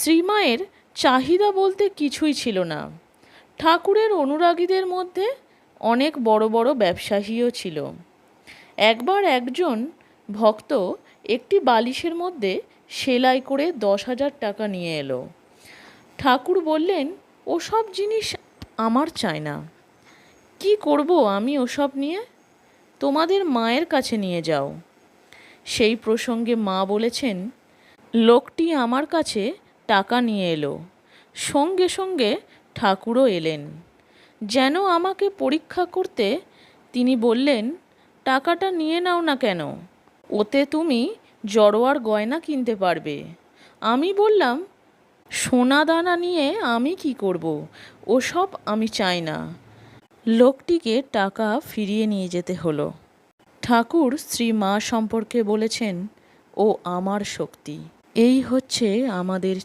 শ্রীমায়ের চাহিদা বলতে কিছুই ছিল না। ঠাকুরের অনুরাগীদের মধ্যে অনেক বড় বড় ব্যবসায়ীও ছিল। একবার একজন ভক্ত একটি বালিশের মধ্যে সেলাই করে 10,000 টাকা নিয়ে এলো। ঠাকুর বললেন, ওসব জিনিস আমার চাই না। কি করব আমি ওসব নিয়ে? তোমাদের মায়ের কাছে নিয়ে যাও। সেই প্রসঙ্গে মা বলেছেন, লোকটি আমার কাছে টাকা নিয়ে এলো। সঙ্গে সঙ্গে ঠাকুরও এলেন, যেন আমাকে পরীক্ষা করতে। তিনি বললেন, টাকাটা নিয়ে নাও না কেন? ওতে তুমি জড়োয়ার গয়না কিনতে পারবে। আমি বললাম, সোনা দানা নিয়ে আমি কি করব? ওসব আমি চাই না। লোকটিকে টাকা ফিরিয়ে নিয়ে যেতে হলো। ঠাকুর শ্রী মা সম্পর্কে বলেছেন, ও আমার শক্তি। এই হচ্ছে আমাদের